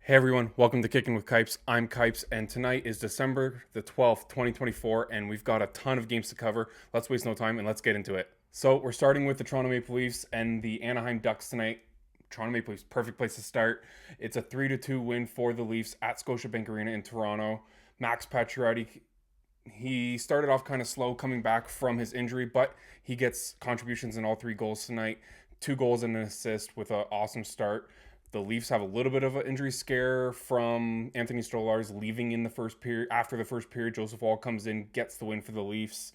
Hey everyone, welcome to Kicking with Kipes. I'm Kipes, and tonight is December the 12th, 2024, and we've got a ton of games to cover. Let's waste no time and let's get into it. So, we're starting with the Toronto Maple Leafs and the Anaheim Ducks tonight. Toronto Maple Leafs, perfect place to start. It's a 3-2 win for the Leafs at Scotiabank Arena in Toronto. Max Pacioretty, he started off kind of slow coming back from his injury, but he gets contributions in all three goals tonight. 2 goals and an assist with an awesome start. The Leafs have a little bit of an injury scare from Anthony Stolarz leaving in the first period. After the first period, Joseph Woll comes in, gets the win for the Leafs.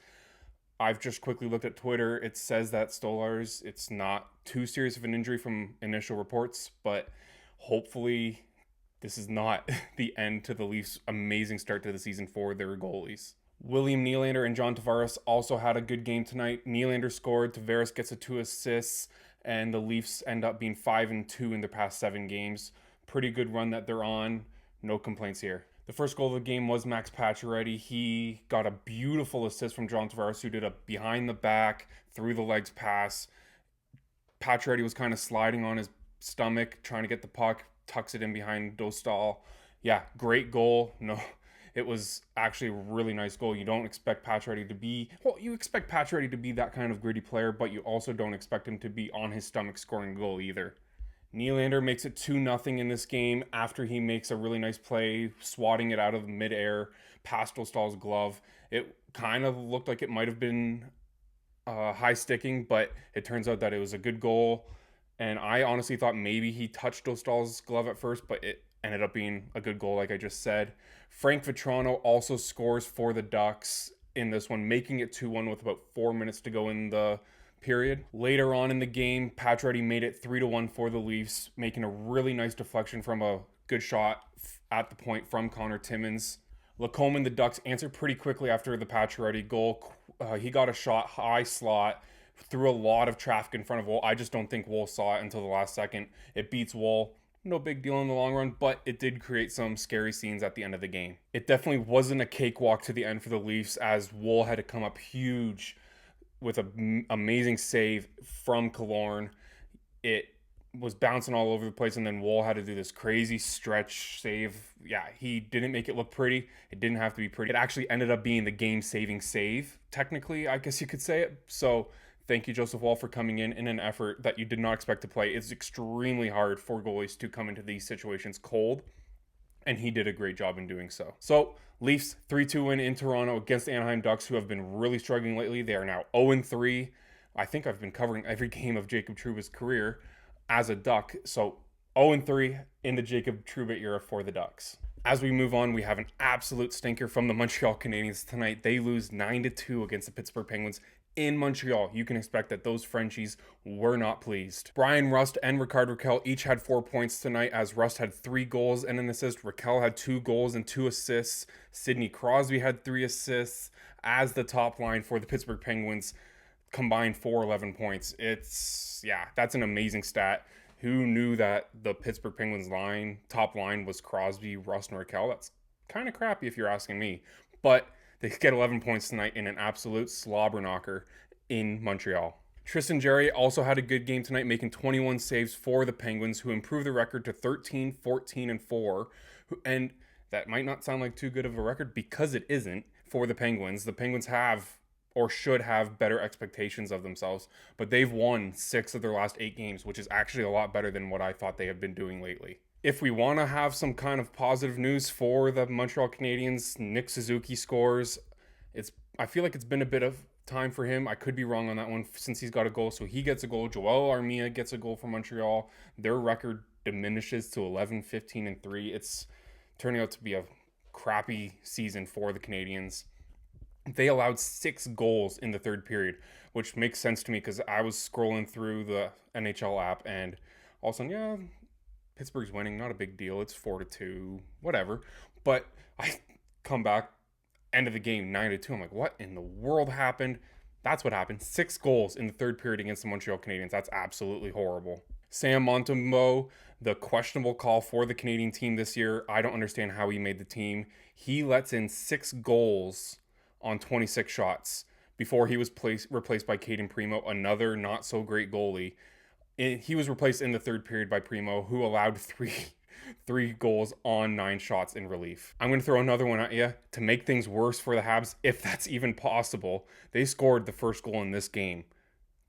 I've just quickly looked at Twitter. It says that Stolarz, it's not too serious of an injury from initial reports, but hopefully this is not the end to the Leafs' amazing start to the season for their goalies. William Nylander and John Tavares also had a good game tonight. Nylander scored, Tavares gets 2 assists, and the Leafs end up being 5-2 in their past 7 games. Pretty good run that they're on. No complaints here. The first goal of the game was Max Pacioretty. He got a beautiful assist from John Tavares, who did a behind the back, through the legs pass. Pacioretty was kind of sliding on his stomach, trying to get the puck, tucks it in behind Dostal. Yeah, great goal. No, it was actually a really nice goal. You don't expect Pacioretty to be, well, you expect Pacioretty to be that kind of gritty player, but you also don't expect him to be on his stomach scoring a goal either. Nylander makes it 2-0 in this game after he makes a really nice play, swatting it out of midair past Dostal's glove. It kind of looked like it might have been high sticking, but it turns out that it was a good goal. And I honestly thought maybe he touched Dostal's glove at first, but it ended up being a good goal, like I just said. Frank Vatrano also scores for the Ducks in this one, making it 2-1 with about 4 minutes to go in the period. Later on in the game, Pacioretty made it 3-1 for the Leafs, making a really nice deflection from a good shot at the point from Connor Timmins. Lacombe and the Ducks answered pretty quickly after the Pacioretty goal. He got a shot high slot, threw a lot of traffic in front of Woll. I just don't think Woll saw it until the last second. It beats Woll. No big deal in the long run, but it did create some scary scenes at the end of the game. It definitely wasn't a cakewalk to the end for the Leafs, as Woll had to come up huge with an amazing save from Killorn. It was bouncing all over the place, and then Woll had to do this crazy stretch save. Yeah, he didn't make it look pretty. It didn't have to be pretty. It actually ended up being the game-saving save, technically, I guess you could say it. So thank you, Joseph Woll, for coming in an effort that you did not expect to play. It's extremely hard for goalies to come into these situations cold, and he did a great job in doing so. So, Leafs 3-2 win in Toronto against the Anaheim Ducks, who have been really struggling lately. They are now 0-3. I think I've been covering every game of Jacob Trouba's career as a Duck. So, 0-3 in the Jacob Trouba era for the Ducks. As we move on, we have an absolute stinker from the Montreal Canadiens tonight. They lose 9-2 against the Pittsburgh Penguins in Montreal. You can expect that those Frenchies were not pleased. Brian Rust and Rickard Rakell each had 4 points tonight, as Rust had 3 goals and an assist. Rakell had 2 goals and 2 assists. Sidney Crosby had 3 assists as the top line for the Pittsburgh Penguins combined for 11 points. That's an amazing stat. Who knew that the Pittsburgh Penguins top line was Crosby, Rust, and Rakell? That's kind of crappy if you're asking me. But they get 11 points tonight in an absolute slobber knocker in Montreal. Tristan Jarry also had a good game tonight, making 21 saves for the Penguins, who improved the record to 13, 14, and 4. And that might not sound like too good of a record because it isn't for the Penguins. The Penguins have or should have better expectations of themselves, but they've won 6 of their last 8 games, which is actually a lot better than what I thought they have been doing lately. If we want to have some kind of positive news for the Montreal Canadiens, Nick Suzuki scores. I feel like it's been a bit of time for him. I could be wrong on that one since he's got a goal. So he gets a goal. Joel Armia gets a goal for Montreal. Their record diminishes to 11, 15, and 3. It's turning out to be a crappy season for the Canadiens. They allowed 6 goals in the third period, which makes sense to me because I was scrolling through the NHL app and all of a sudden, Pittsburgh's winning, not a big deal. It's 4-2, whatever. But I come back, end of the game, 9-2. I'm like, what in the world happened? That's what happened. 6 goals in the third period against the Montreal Canadiens. That's absolutely horrible. Sam Montembeault, the questionable call for the Canadian team this year. I don't understand how he made the team. He lets in 6 goals on 26 shots before he was replaced by Caden Primo, another not so great goalie. He was replaced in the third period by Primo, who allowed 3 goals on 9 shots in relief. I'm going to throw another one at you to make things worse for the Habs, if that's even possible. They scored the first goal in this game.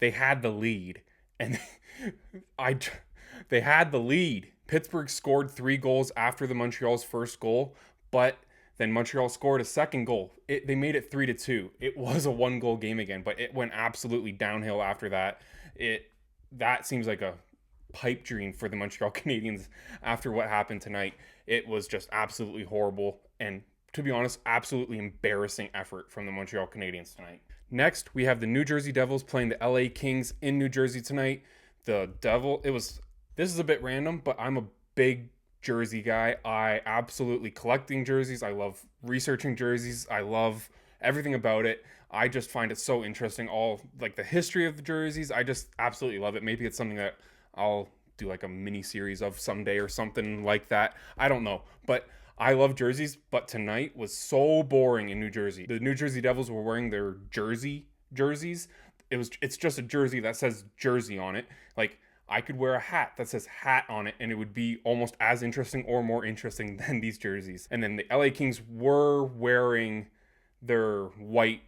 They had the lead, and I they had the lead. Pittsburgh scored 3 goals after the Montreal's first goal, but then Montreal scored a second goal. They made it 3-2. It was a 1-goal game again, but it went absolutely downhill after that. That seems like a pipe dream for the Montreal Canadiens after what happened tonight. It was just absolutely horrible, and to be honest, absolutely embarrassing effort from the Montreal Canadiens tonight. Next, we have the New Jersey Devils playing the LA Kings in New Jersey tonight. This is a bit random, but I'm a big jersey guy. I absolutely collecting jerseys. I love researching jerseys. I love everything about it. I just find it so interesting. All like the history of the jerseys. I just absolutely love it. Maybe it's something that I'll do like a mini series of someday or something like that. I don't know, but I love jerseys. But tonight was so boring in New Jersey. The New Jersey Devils were wearing their jerseys. It's just a jersey that says Jersey on it. Like, I could wear a hat that says hat on it, and it would be almost as interesting or more interesting than these jerseys. And then the LA Kings were wearing their white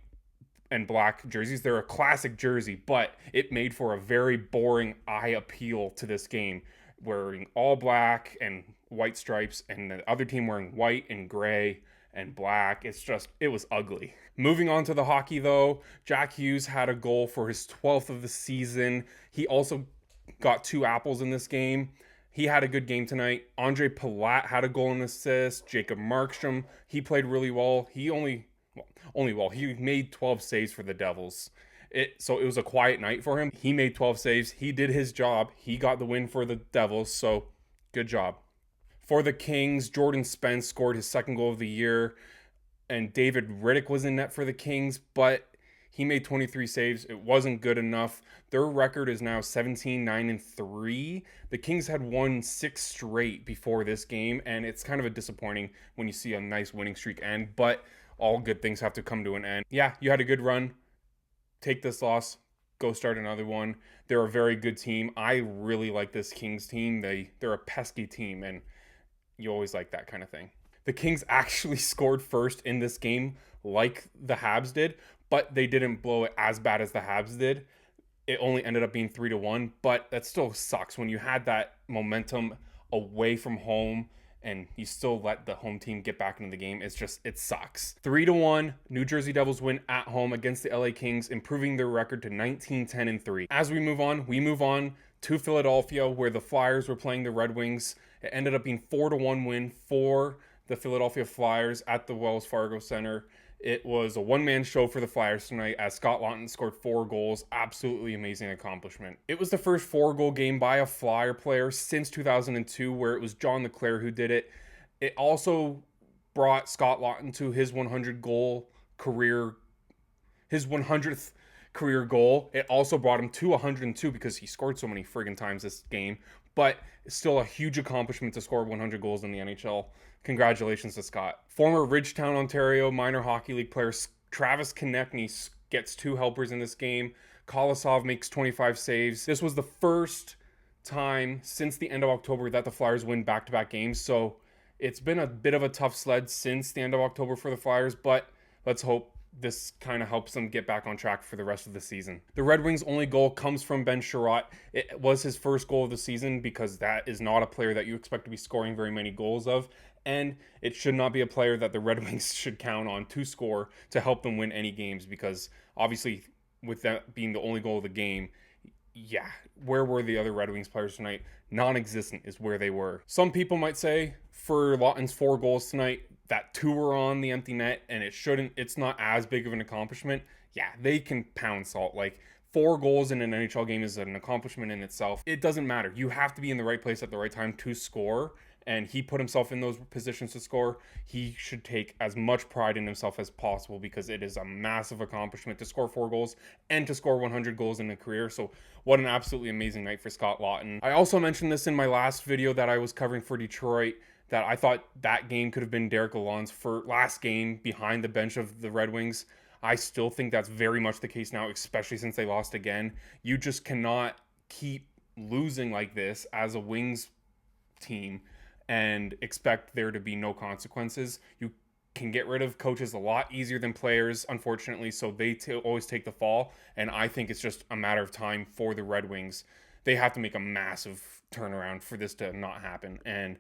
and black jerseys. They're a classic jersey, but it made for a very boring eye appeal to this game, wearing all black and white stripes, and the other team wearing white and gray and black. It was ugly. Moving on to the hockey, though, Jack Hughes had a goal for his 12th of the season. He also got 2 apples in this game. He had a good game tonight. Andre Palat had a goal and assist. Jacob Markstrom, he played really well. He made 12 saves for the Devils. So it was a quiet night for him. He made 12 saves. He did his job. He got the win for the Devils, so good job. For the Kings, Jordan Spence scored his 2nd goal of the year, and David Riddick was in net for the Kings, but he made 23 saves. It wasn't good enough. Their record is now 17-9-3. The Kings had won 6 straight before this game, and it's kind of a disappointing when you see a nice winning streak end, but all good things have to come to an end. Yeah, you had a good run. Take this loss. Go start another one. They're a very good team. I really like this Kings team. They're a pesky team, and you always like that kind of thing. The Kings actually scored first in this game like the Habs did, but they didn't blow it as bad as the Habs did. It only ended up being 3-1, but that still sucks when you had that momentum away from home and you still let the home team get back into the game. It sucks. 3-1, New Jersey Devils win at home against the LA Kings, improving their record to 19-10-3. As we move on to Philadelphia, where the Flyers were playing the Red Wings. It ended up being 4-1 win for the Philadelphia Flyers at the Wells Fargo Center. It was a one-man show for the Flyers tonight as Scott Laughton scored 4 goals. Absolutely amazing accomplishment. It was the first 4-goal game by a Flyer player since 2002, where it was John LeClair who did it. It also brought Scott Laughton to his 100th career goal. It also brought him to 102 because he scored so many friggin' times this game. But it's still a huge accomplishment to score 100 goals in the NHL. Congratulations to Scott. Former Ridgetown, Ontario minor hockey league player Travis Konechny gets 2 helpers in this game. Kolosov makes 25 saves. This was the first time since the end of October that the Flyers win back-to-back games. So it's been a bit of a tough sled since the end of October for the Flyers, but let's hope this kind of helps them get back on track for the rest of the season. The Red Wings' only goal comes from Ben Sherratt. It was his first goal of the season because that is not a player that you expect to be scoring very many goals of. And it should not be a player that the Red Wings should count on to score to help them win any games, because obviously with that being the only goal of the game, yeah, where were the other Red Wings players tonight? Non-existent is where they were. Some people might say for Laughton's 4 goals tonight, that 2 were on the empty net and it's not as big of an accomplishment. Yeah, they can pound salt. Like, 4 goals in an NHL game is an accomplishment in itself. It doesn't matter. You have to be in the right place at the right time to score. And he put himself in those positions to score. He should take as much pride in himself as possible, because it is a massive accomplishment to score 4 goals and to score 100 goals in a career. So what an absolutely amazing night for Scott Laughton. I also mentioned this in my last video that I was covering for Detroit, that I thought that game could have been Derek Lalonde's last game behind the bench of the Red Wings. I still think that's very much the case now, especially since they lost again. You just cannot keep losing like this as a Wings team and expect there to be no consequences. You can get rid of coaches a lot easier than players, unfortunately, so they always take the fall, and I think it's just a matter of time for the Red Wings. They have to make a massive turnaround for this to not happen, and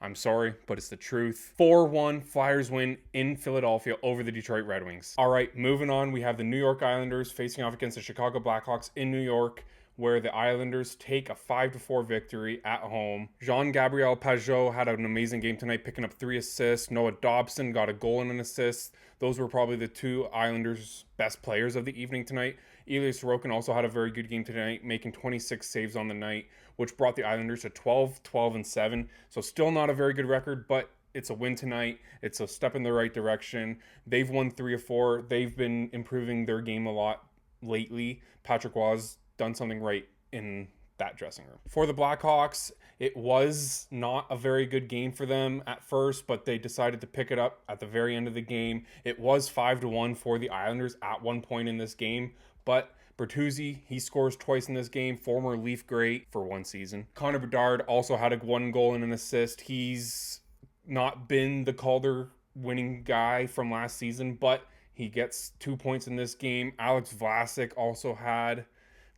I'm sorry, but it's the truth. 4-1 Flyers win in Philadelphia over the Detroit Red Wings. All right, moving on, we have the New York Islanders facing off against the Chicago Blackhawks in New York, where the Islanders take a 5-4 victory at home. Jean-Gabriel Pageau had an amazing game tonight, picking up 3 assists. Noah Dobson got a goal and an assist. Those were probably the 2 Islanders' best players of the evening tonight. Ilya Sorokin also had a very good game tonight, making 26 saves on the night, which brought the Islanders to 12-12-7. So still not a very good record, but it's a win tonight. It's a step in the right direction. They've won 3 of 4. They've been improving their game a lot lately. Patrick Waugh's done something right in that dressing room. For the Blackhawks, it was not a very good game for them at first, but they decided to pick it up at the very end of the game. It was 5-1 for the Islanders at one point in this game, but Bertuzzi, he scores twice in this game, former Leaf great for one season. Connor Bedard also had a 1 goal and an assist. He's not been the Calder winning guy from last season, but he gets 2 points in this game. Alex Vlasic also had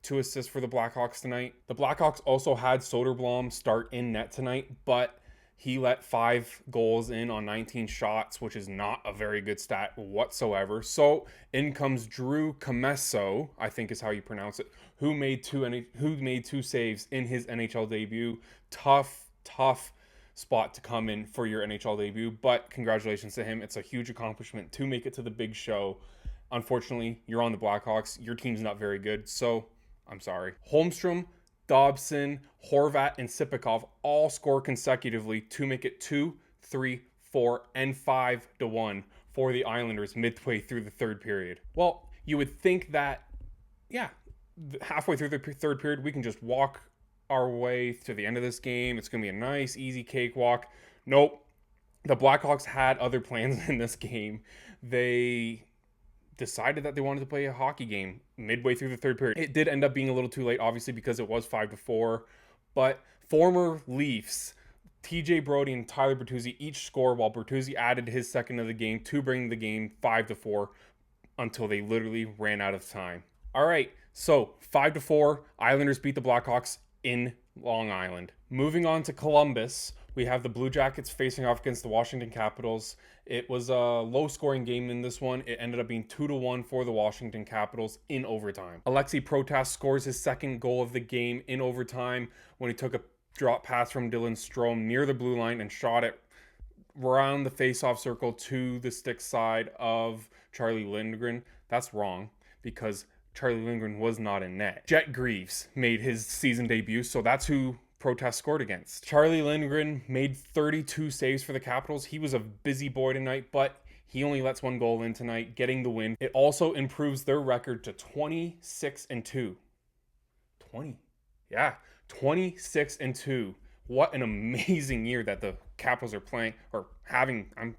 2 assists for the Blackhawks tonight. The Blackhawks also had Soderblom start in net tonight, but he let 5 goals in on 19 shots, which is not a very good stat whatsoever. So in comes Drew Commesso, I think is how you pronounce it, who made 2 saves in his NHL debut. Tough spot to come in for your NHL debut, but congratulations to him. It's a huge accomplishment to make it to the big show. Unfortunately, you're on the Blackhawks. Your team's not very good, so I'm sorry. Holmstrom, Dobson, Horvat, and Sipikov all score consecutively to make it 2, 3, 4, and 5-1 for the Islanders midway through the third period. Well, you would think that, halfway through the third period, we can just walk our way to the end of this game. It's going to be a nice, easy cakewalk. Nope. The Blackhawks had other plans in this game. They decided that they wanted to play a hockey game midway through the third period. It did end up being a little too late, obviously, because it was 5-4. But former Leafs, TJ Brody and Tyler Bertuzzi each score, while Bertuzzi added his second of the game to bring the game 5-4 until they literally ran out of time. All right, so 5-4, Islanders beat the Blackhawks in Long Island. Moving on to Columbus, we have the Blue Jackets facing off against the Washington Capitals. It was a low-scoring game in this one. It ended up being 2-1 for the Washington Capitals in overtime. Alexei Protas scores his second goal of the game in overtime when he took a drop pass from Dylan Strome near the blue line and shot it around the face-off circle to the stick side of Charlie Lindgren. That's wrong, because Charlie Lindgren was not in net. Jet Greaves made his season debut, so that's who Protas scored against. Charlie Lindgren made 32 saves for the Capitals. He was a busy boy tonight, but he only lets 1 goal in tonight, getting the win. It also improves their record to 26-2. 26-2. What an amazing year that the Capitals are playing or having. I'm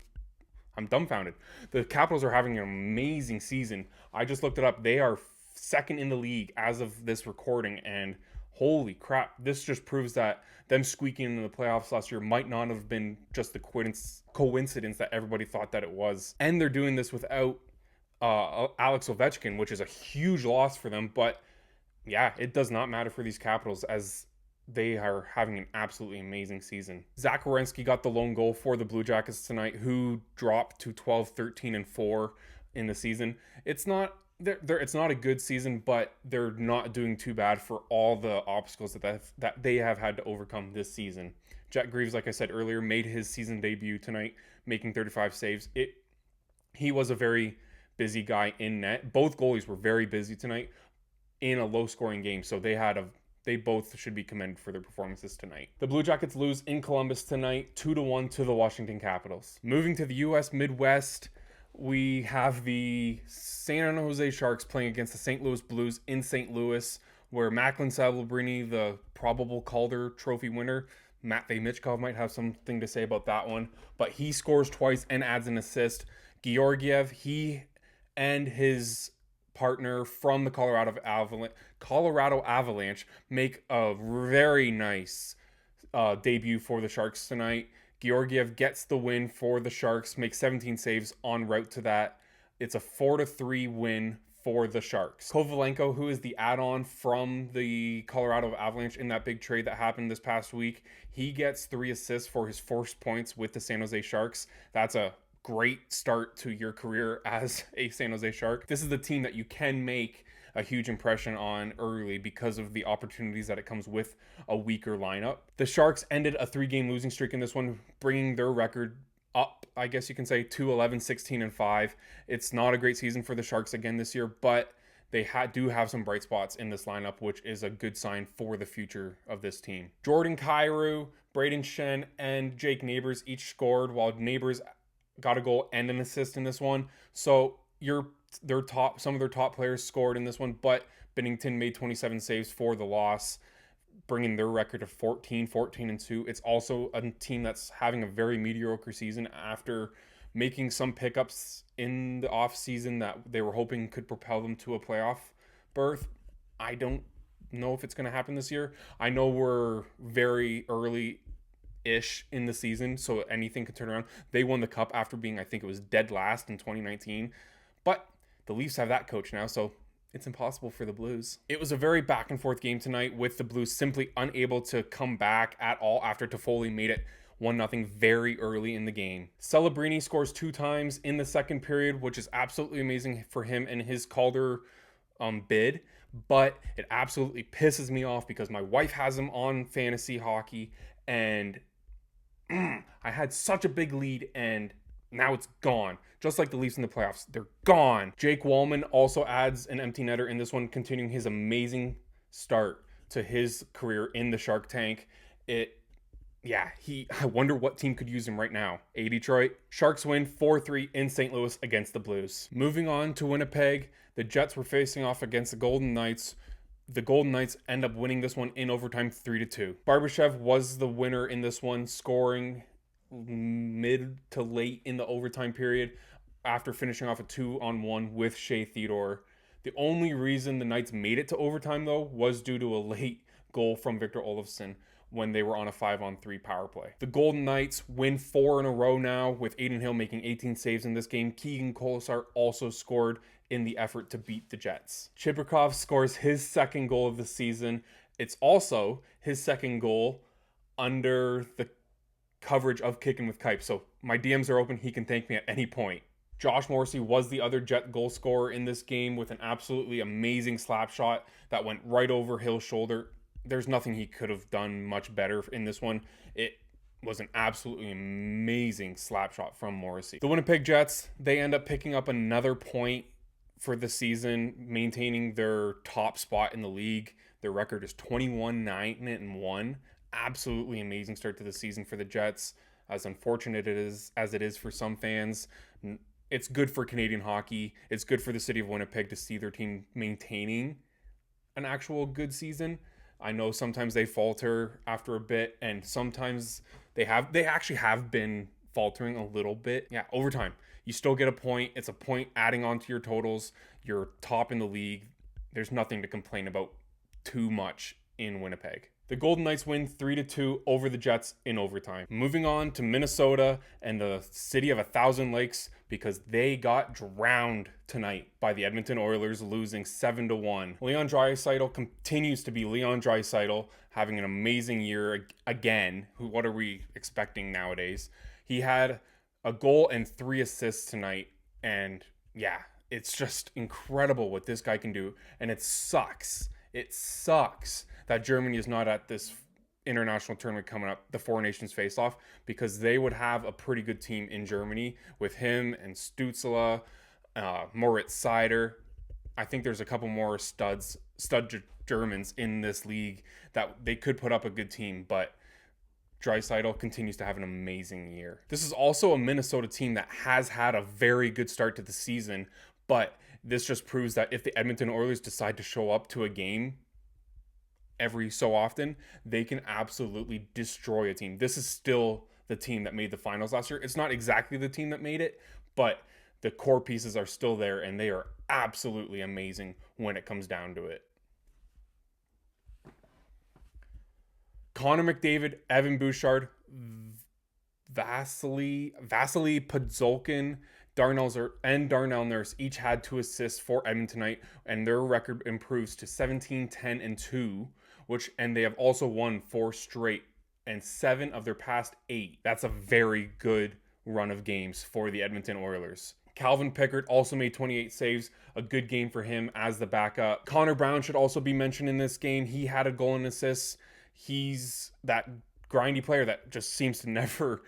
dumbfounded. The Capitals are having an amazing season. I just looked it up. They are second in the league as of this recording, and holy crap, this just proves that them squeaking into the playoffs last year might not have been just the coincidence that everybody thought that it was. And they're doing this without Alex Ovechkin, which is a huge loss for them. But yeah, it does not matter for these Capitals, as they are having an absolutely amazing season. Zach Werenski got the lone goal for the Blue Jackets tonight, who dropped to 12-13-4 in the season. It's not a good season, but they're not doing too bad for all the obstacles that they have had to overcome this season. Jet Greaves, like I said earlier, made his season debut tonight, making 35 saves. He was a very busy guy in net. Both goalies were very busy tonight in a low-scoring game, so they both should be commended for their performances tonight. The Blue Jackets lose in Columbus tonight, 2-1 to the Washington Capitals. Moving to the U.S. Midwest, we have the San Jose Sharks playing against the St. Louis Blues in St. Louis, where Macklin Celebrini, the probable Calder Trophy winner, Matvei Michkov might have something to say about that one, but he scores twice and adds an assist. Georgiev, he and his partner from the Colorado Avalanche make a very nice debut for the Sharks tonight. Georgiev gets the win for the Sharks, makes 17 saves en route to that. It's a 4-3 win for the Sharks. Kovalenko, who is the add-on from the Colorado Avalanche in that big trade that happened this past week, he gets 3 assists for his first points with the San Jose Sharks. That's a great start to your career as a San Jose Shark. This is the team that you can make a huge impression on early because of the opportunities that it comes with a weaker lineup. The Sharks ended a 3-game losing streak in this one, bringing their record up, I guess you can say, to 11-16-5. It's not a great season for the Sharks again this year, but they do have some bright spots in this lineup, which is a good sign for the future of this team. Jordan Kyrou, Braden Shen, and Jake Neighbors each scored, while Neighbors got a goal and an assist in this one. So some of their top players scored in this one, but Binnington made 27 saves for the loss, bringing their record to 14-2. It's also a team that's having a very mediocre season after making some pickups in the offseason that they were hoping could propel them to a playoff berth. I don't know if it's going to happen this year. I know we're very early-ish in the season, so anything could turn around. They won the cup after being, I think it was dead last in 2019, but the Leafs have that coach now, so it's impossible for the Blues. It was a very back and forth game tonight, with the Blues simply unable to come back at all after Toffoli made it 1-0 very early in the game. Celebrini scores 2 times in the second period, which is absolutely amazing for him and his Calder bid, but it absolutely pisses me off because my wife has him on fantasy hockey, and I had such a big lead, and now it's gone. Just like the Leafs in the playoffs, they're gone. Jake Wallman also adds an empty netter in this one, continuing his amazing start to his career in the Shark Tank. I wonder what team could use him right now. Detroit. Sharks win 4-3 in St. Louis against the Blues. Moving on to Winnipeg, the Jets were facing off against the Golden Knights. The Golden Knights end up winning this one in overtime 3-2. Barbashev was the winner in this one, scoring mid to late in the overtime period after finishing off a 2-on-1 with Shea Theodore. The only reason the Knights made it to overtime, though, was due to a late goal from Victor Olofsson when they were on a 5-on-3 power play. The Golden Knights win 4 in a row now, with Adin Hill making 18 saves in this game. Keegan Kolesar also scored in the effort to beat the Jets. Chibrikov scores his second goal of the season. It's also his second goal under the coverage of Kicking with Kipe. So my DMs are open. He can thank me at any point. Josh Morrissey was the other Jet goal scorer in this game with an absolutely amazing slap shot that went right over Hill's shoulder. There's nothing he could have done much better in this one. It was an absolutely amazing slap shot from Morrissey. The Winnipeg Jets, they end up picking up another point for the season, maintaining their top spot in the league. Their record is 21-9-1. Absolutely amazing start to the season for the Jets. As unfortunate as it is for some fans, it's good for Canadian hockey. It's good for the city of Winnipeg to see their team maintaining an actual good season. I know sometimes they falter after a bit, and sometimes they actually have been faltering a little bit. Yeah, overtime. You still get a point. It's a point adding on to your totals. You're top in the league. There's nothing to complain about too much in Winnipeg. The Golden Knights win 3-2 over the Jets in overtime. Moving on to Minnesota and the city of 1,000 lakes, because they got drowned tonight by the Edmonton Oilers, losing 7-1. Leon Draisaitl continues to be Leon Draisaitl, having an amazing year again. What are we expecting nowadays? He had a goal and 3 assists tonight, and yeah, it's just incredible what this guy can do, and it sucks that Germany is not at this international tournament coming up, the Four Nations face-off, because they would have a pretty good team in Germany with him and Stützle, Moritz Seider. I think there's a couple more stud Germans in this league that they could put up a good team, but Draisaitl continues to have an amazing year. This is also a Minnesota team that has had a very good start to the season, but this just proves that if the Edmonton Oilers decide to show up to a game every so often, they can absolutely destroy a team. This is still the team that made the finals last year. It's not exactly the team that made it, but the core pieces are still there, and they are absolutely amazing when it comes down to it. Connor McDavid, Evan Bouchard, Vasily Podzolkin, Darnell Nurse each had 2 assists for Edmonton tonight, and their record improves to 17, 10, and 2, and they have also won 4 straight and 7 of their past 8. That's a very good run of games for the Edmonton Oilers. Calvin Pickard also made 28 saves, a good game for him as the backup. Connor Brown should also be mentioned in this game. He had a goal and assist. He's that grindy player that just seems to never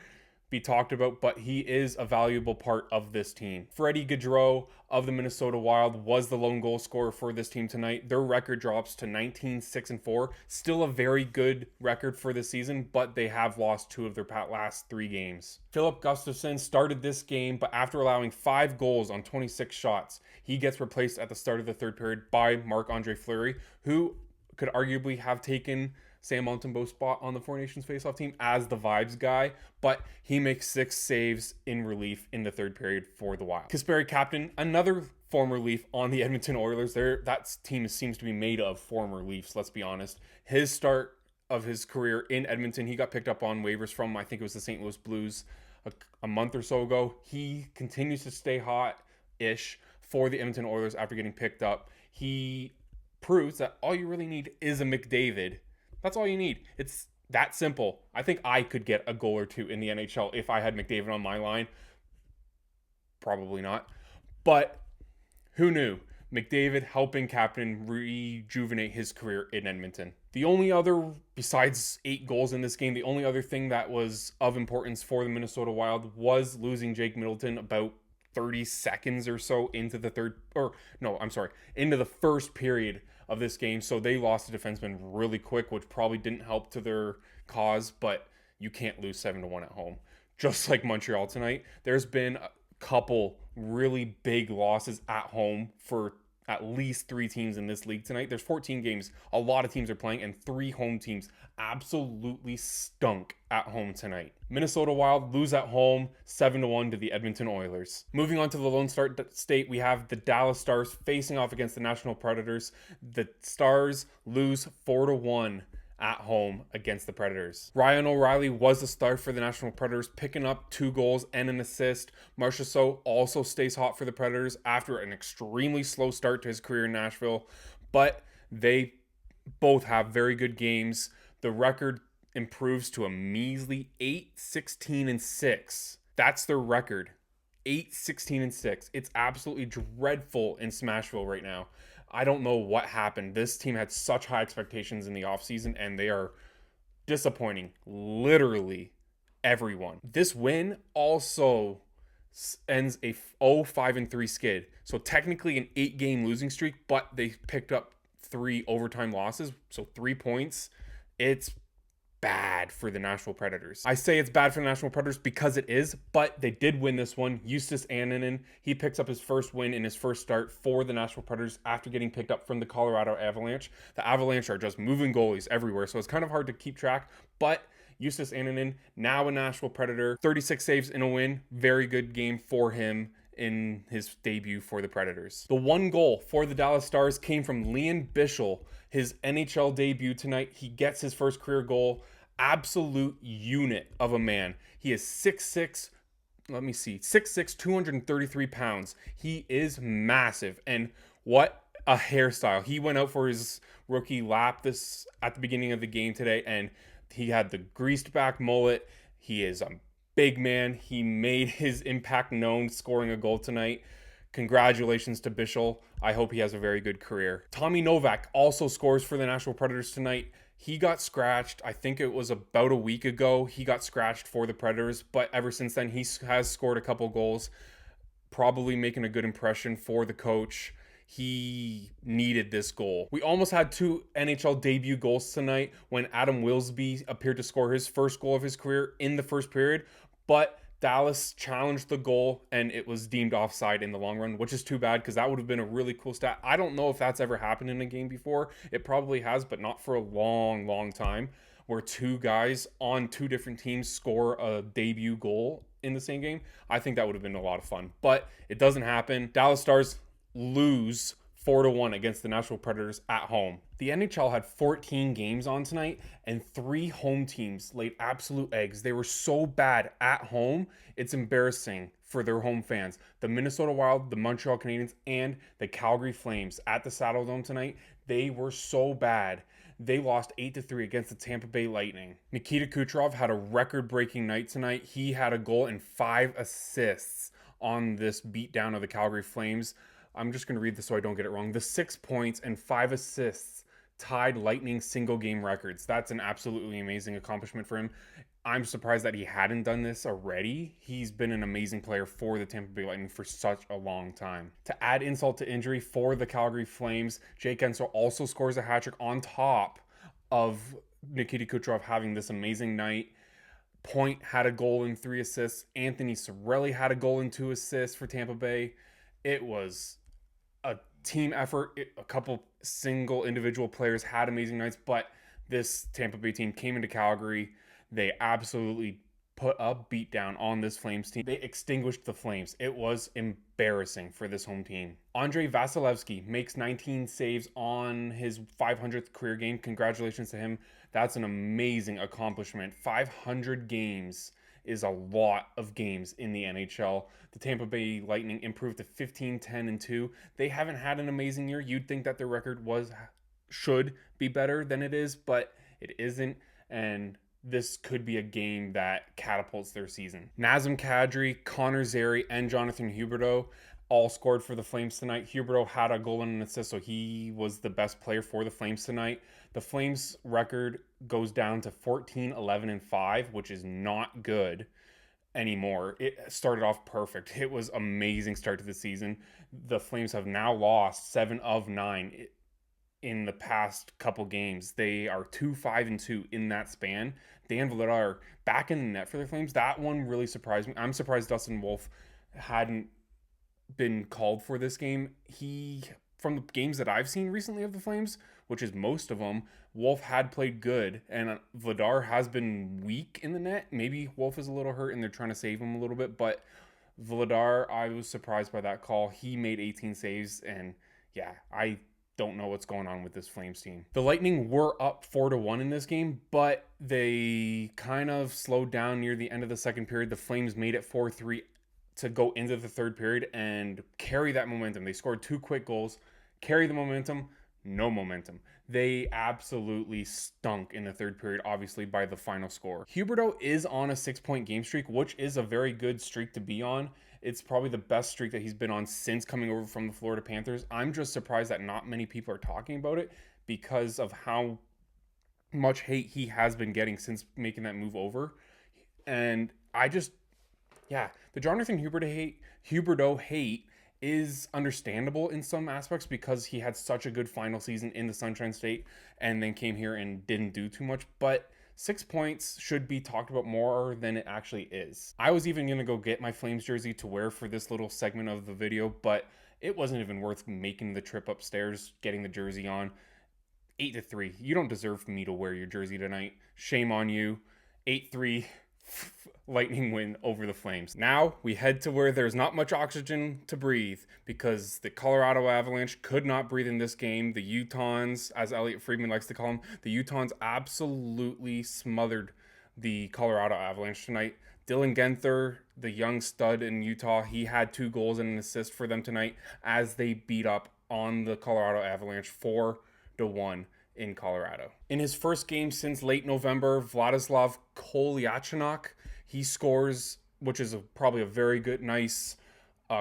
be talked about, but he is a valuable part of this team. Freddie Gaudreau of the Minnesota Wild was the lone goal scorer for this team tonight. Their record drops to 19, 6, and 4. Still a very good record for the season, but they have lost 2 of their last 3 games. Philip Gustafsson started this game, but after allowing 5 goals on 26 shots, he gets replaced at the start of the third period by Marc-Andre Fleury, who could arguably have taken Sam Montembeau's spot on the Four Nations faceoff team as the vibes guy, but he makes 6 saves in relief in the third period for the Wild. Kasperi Kapanen, another former Leaf on the Edmonton Oilers. That team seems to be made of former Leafs, let's be honest. His start of his career in Edmonton, he got picked up on waivers from, I think it was the St. Louis Blues a month or so ago. He continues to stay hot-ish for the Edmonton Oilers after getting picked up. He proves that all you really need is a McDavid. That's all you need. It's that simple. I think I could get a goal or 2 in the NHL if I had McDavid on my line. Probably not. But who knew? McDavid helping Kapanen rejuvenate his career in Edmonton. The only other, besides 8 goals in this game, the only other thing that was of importance for the Minnesota Wild was losing Jake Middleton about 30 seconds or so into the into the first period of this game. So they lost a defenseman really quick, which probably didn't help to their cause, but you can't lose 7-1 at home. Just like Montreal tonight, there's been a couple really big losses at home for at least 3 teams in this league tonight. There's 14 games. A lot of teams are playing, and 3 home teams absolutely stunk at home tonight. Minnesota Wild lose at home 7-1 to the Edmonton Oilers. Moving on to the Lone Star State, we have the Dallas Stars facing off against the Nashville Predators. The Stars lose 4-1 at home against the Predators. Ryan O'Reilly was the star for the Nashville Predators, picking up 2 goals and an assist. Marchessault also stays hot for the Predators after an extremely slow start to his career in Nashville, but they both have very good games. The record improves to a measly 8-16-6. That's their record. 8-16-6. It's absolutely dreadful in Smashville right now. I don't know what happened. This team had such high expectations in the offseason, and they are disappointing literally everyone. This win also ends a 0-5-3 skid. So technically an 8-game losing streak, but they picked up 3 overtime losses, so 3 points. It's bad for the Nashville Predators. I say it's bad for the Nashville Predators because it is, but they did win this one. Justus Annunen, he picks up his first win in his first start for the Nashville Predators after getting picked up from the Colorado Avalanche. The Avalanche are just moving goalies everywhere, so it's kind of hard to keep track, but Justus Annunen, now a Nashville Predator, 36 saves in a win. Very good game for him in his debut for the Predators. The 1 goal for the Dallas Stars came from Leon Bichsel, his NHL debut tonight. He gets his first career goal. Absolute unit of a man. He is 6'6", 233 pounds. He is massive, and what a hairstyle. He went out for his rookie lap at the beginning of the game today, and he had the greased back mullet. He is a big man. He made his impact known, scoring a goal tonight. Congratulations to Bichsel. I hope he has a very good career. Tommy Novak also scores for the Nashville Predators tonight. He got scratched, I think it was about a week ago. He got scratched for the Predators, but ever since then, he has scored a couple goals, probably making a good impression for the coach. He needed this goal. We almost had 2 NHL debut goals tonight when Adam Wilsby appeared to score his first goal of his career in the first period, but Dallas challenged the goal and it was deemed offside in the long run, which is too bad because that would have been a really cool stat. I don't know if that's ever happened in a game before. It probably has, but not for a long, long time, where 2 guys on 2 different teams score a debut goal in the same game. I think that would have been a lot of fun, but it doesn't happen. Dallas Stars lose 4-1 against the Nashville Predators at home. The NHL had 14 games on tonight, and 3 home teams laid absolute eggs. They were so bad at home, it's embarrassing for their home fans. The Minnesota Wild, the Montreal Canadiens, and the Calgary Flames at the Saddledome tonight, they were so bad. They lost 8-3 against the Tampa Bay Lightning. Nikita Kucherov had a record-breaking night tonight. He had a goal and 5 assists on this beatdown of the Calgary Flames. I'm just going to read this so I don't get it wrong. The 6 points and 5 assists tied Lightning single game records. That's an absolutely amazing accomplishment for him. I'm surprised that he hadn't done this already. He's been an amazing player for the Tampa Bay Lightning for such a long time. To add insult to injury for the Calgary Flames, Jake Guentzel also scores a hat trick on top of Nikita Kucherov having this amazing night. Point had a goal and 3 assists. Anthony Cirelli had a goal and 2 assists for Tampa Bay. It was a team effort. A couple single individual players had amazing nights, but this Tampa Bay team came into Calgary. They absolutely put a beat down on this Flames team. They extinguished the Flames. It was embarrassing for this home team. Andrei Vasilevsky makes 19 saves on his 500th career game. Congratulations to him. That's an amazing accomplishment. 500 games is a lot of games in the NHL. The Tampa Bay Lightning improved to 15-10-2. They haven't had an amazing year. You'd think that their record should be better than it is, but it isn't. And this could be a game that catapults their season. Nazem Kadri, Connor Zary, and Jonathan Huberdeau all scored for the Flames tonight. Huberdeau had a goal and an assist, so he was the best player for the Flames tonight. The Flames record goes down to 14-11-5, which is not good anymore. It started off perfect. It was amazing start to the season. The Flames have now lost 7 of 9 in the past couple games. They are 2-5-2 in that span. Dan Vladar back in the net for the Flames. That one really surprised me. I'm surprised Dustin Wolf hadn't been called for this game. From the games that I've seen recently of the Flames, which is most of them, Wolf had played good, and Vladar has been weak in the net. Maybe Wolf is a little hurt and they're trying to save him a little bit, but Vladar, I was surprised by that call. He made 18 saves, and yeah, I don't know what's going on with this Flames team. The Lightning were up 4-1 in this game, but they kind of slowed down near the end of the second period. The Flames made it 4-3 to go into the third period and carry that momentum. They scored 2 quick goals, carry the momentum, no momentum. They absolutely stunk in the third period, obviously, by the final score. Huberdeau is on a 6-point game streak, which is a very good streak to be on. It's probably the best streak that he's been on since coming over from the Florida Panthers. I'm just surprised that not many people are talking about it because of how much hate he has been getting since making that move over. And the Jonathan Huberdeau hate is understandable in some aspects because he had such a good final season in the Sunshine State and then came here and didn't do too much. But 6 points should be talked about more than it actually is. I was even going to go get my Flames jersey to wear for this little segment of the video, but it wasn't even worth making the trip upstairs, getting the jersey on. 8-3. You don't deserve me to wear your jersey tonight. Shame on you. 8-3. Lightning win over the Flames. Now we head to where there's not much oxygen to breathe because the Colorado Avalanche could not breathe in this game. The Utahns, as Elliot Friedman likes to call them, the Utahns absolutely smothered the Colorado Avalanche tonight. Dylan Guenther, the young stud in Utah, he had 2 goals and an assist for them tonight as they beat up on the Colorado Avalanche 4-1 in Colorado. In his first game since late November, Vladislav Kolyachonok, he scores, which is probably a very good, nice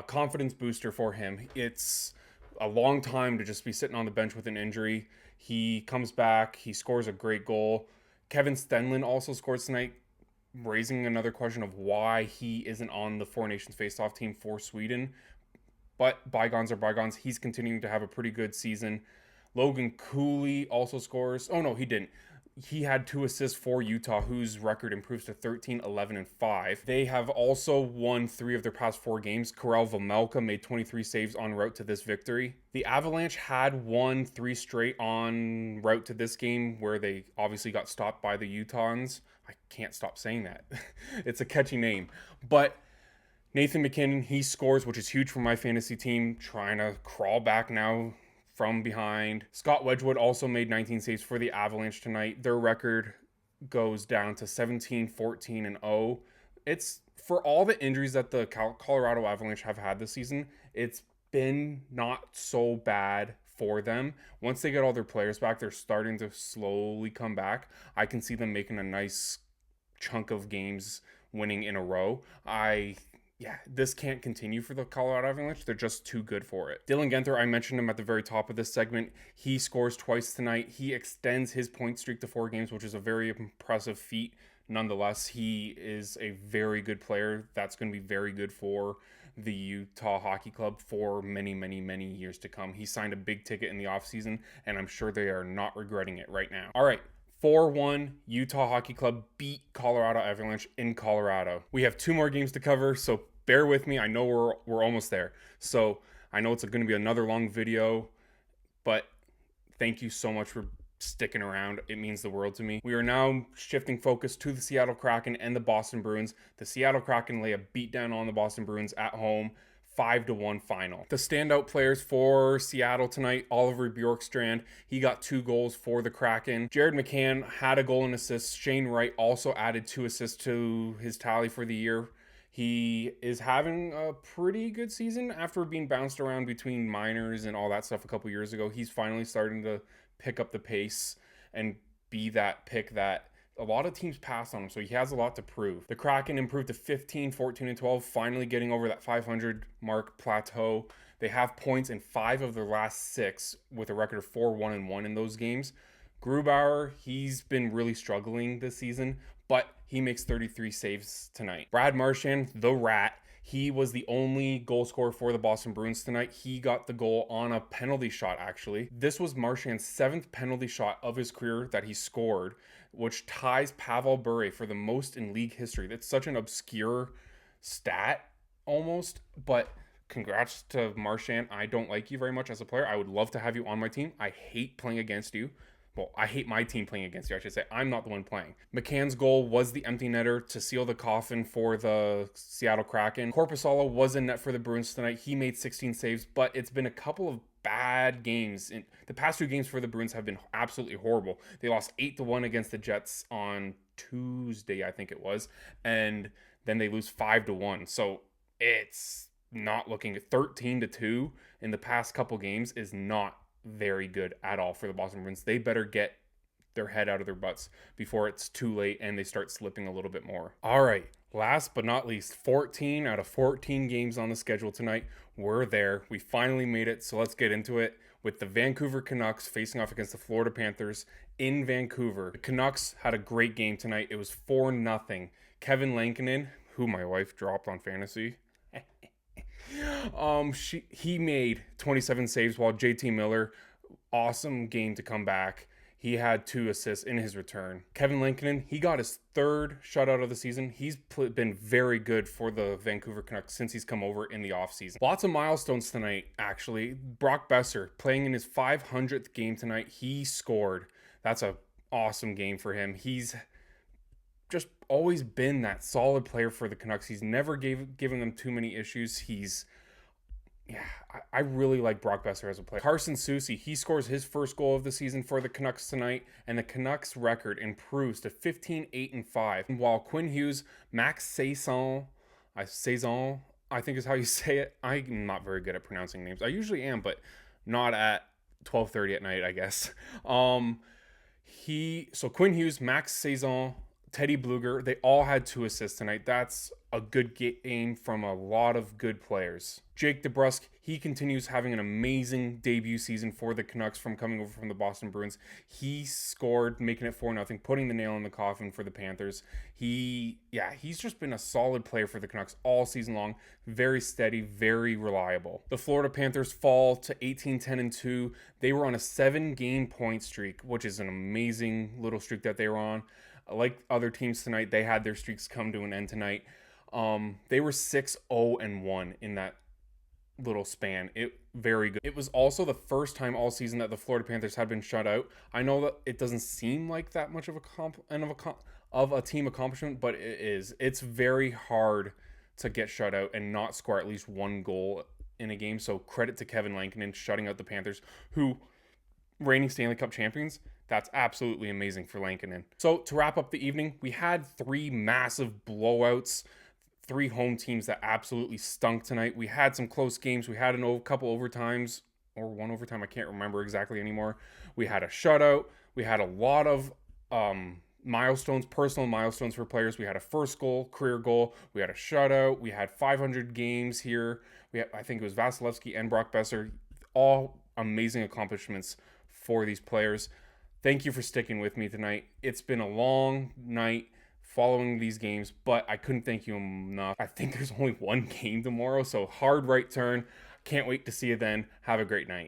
confidence booster for him. It's a long time to just be sitting on the bench with an injury. He comes back, he scores a great goal. Kevin Stenlund also scores tonight, raising another question of why he isn't on the Four Nations face-off team for Sweden. But bygones are bygones. He's continuing to have a pretty good season. Logan Cooley also scores. Oh, no, he didn't. He had 2 assists for Utah, whose record improves to 13-11-5. They have also won 3 of their past 4 games. Karel Vejmelka made 23 saves en route to this victory. The Avalanche had won 3 straight en route to this game, where they obviously got stopped by the Utahns. I can't stop saying that. It's a catchy name. But Nathan MacKinnon, he scores, which is huge for my fantasy team, trying to crawl back now from behind. Scott Wedgwood also made 19 saves for the Avalanche tonight. Their record goes down to 17, 14, and 0. It's for all the injuries that the Colorado Avalanche have had this season, it's been not so bad for them. Once they get all their players back, they're starting to slowly come back. I can see them making a nice chunk of games winning in a row. This can't continue for the Colorado Avalanche. They're just too good for it. Dylan Guenther, I mentioned him at the very top of this segment. He scores twice tonight. He extends his point streak to 4 games, which is a very impressive feat. Nonetheless, he is a very good player. That's going to be very good for the Utah Hockey Club for many, many, many years to come. He signed a big ticket in the offseason, and I'm sure they are not regretting it right now. All right. 4-1, Utah Hockey Club beat Colorado Avalanche in Colorado. We have 2 more games to cover, so bear with me. I know we're almost there. So I know it's going to be another long video, but thank you so much for sticking around. It means the world to me. We are now shifting focus to the Seattle Kraken and the Boston Bruins. The Seattle Kraken lay a beatdown on the Boston Bruins at home. 5-1 final. The standout players for Seattle tonight, Oliver Bjorkstrand, he got 2 goals for the Kraken. Jared McCann had a goal and assist. Shane Wright also added 2 assists to his tally for the year. He is having a pretty good season after being bounced around between minors and all that stuff a couple years ago. He's finally starting to pick up the pace and be that pick that a lot of teams passed on him, so he has a lot to prove. The Kraken improved to 15, 14, and 12, finally getting over that 500 mark plateau. They have points in 5 of their last 6 with a record of 4-1-1 in those games. Grubauer, he's been really struggling this season, but he makes 33 saves tonight. Brad Marchand, the Rat, he was the only goal scorer for the Boston Bruins tonight. He got the goal on a penalty shot, actually. This was Marchand's 7th penalty shot of his career that he scored, which ties Pavel Bure for the most in league history. That's such an obscure stat, almost, but congrats to Marchand. I don't like you very much as a player. I would love to have you on my team. I hate playing against you. Well, I hate my team playing against you, I should say. I'm not the one playing. McCann's goal was the empty netter to seal the coffin for the Seattle Kraken. Korpisalo was in net for the Bruins tonight. He made 16 saves, but it's been a couple of bad games. The past 2 games for the Bruins have been absolutely horrible. They lost 8-1 against the Jets on Tuesday, I think it was, and then they lose 5-1. So it's not looking at 13-2 in the past couple games is not very good at all for the Boston Bruins. They better get their head out of their butts before it's too late and they start slipping a little bit more. All right, last but not least, 14 out of 14 games on the schedule tonight. We're there. We finally made it, so let's get into it with the Vancouver Canucks facing off against the Florida Panthers in Vancouver. The Canucks had a great game tonight. It was 4-0. Kevin Lankinen, who my wife dropped on fantasy, he made 27 saves, while JT Miller, awesome game to come back. He had 2 assists in his return. Kevin Lankinen, he got his 3rd shutout of the season. He's been very good for the Vancouver Canucks since he's come over in the offseason. Lots of milestones tonight, actually. Brock Besser, playing in his 500th game tonight, he scored. That's an awesome game for him. He's just always been that solid player for the Canucks. He's never given them too many issues. I really like Brock Besser as a player. Carson Soucy, he scores his 1st goal of the season for the Canucks tonight, and the Canucks record improves to 15-8-5. While Quinn Hughes, Max Saison, I think is how you say it. I'm not very good at pronouncing names. I usually am, but not at 12:30 at night, I guess. So Quinn Hughes, Max Saison, Teddy Bluger, they all had 2 assists tonight. That's a good game from a lot of good players. Jake DeBrusk, he continues having an amazing debut season for the Canucks from coming over from the Boston Bruins. He scored, making it 4-0, putting the nail in the coffin for the Panthers. He's just been a solid player for the Canucks all season long. Very steady, very reliable. The Florida Panthers fall to 18-10-2. They were on a 7-game point streak, which is an amazing little streak that they were on. Like other teams tonight, they had their streaks come to an end tonight. They were 6-0-1 in that little span. Very good. It was also the first time all season that the Florida Panthers had been shut out. I know that it doesn't seem like that much of a team accomplishment, but it is. It's very hard to get shut out and not score at least 1 goal in a game. So credit to Kevin Lankinen shutting out the Panthers, who reigning Stanley Cup champions. That's absolutely amazing for Lankinen. So to wrap up the evening, we had 3 massive blowouts, 3 home teams that absolutely stunk tonight. We had some close games. We had a couple overtimes, or one overtime. I can't remember exactly anymore. We had a shutout. We had a lot of milestones, personal milestones for players. We had a first goal, career goal. We had a shutout. We had 500 games here. I think it was Vasilevsky and Brock Besser. All amazing accomplishments for these players. Thank you for sticking with me tonight. It's been a long night following these games, but I couldn't thank you enough. I think there's only one game tomorrow, so hard right turn. Can't wait to see you then. Have a great night.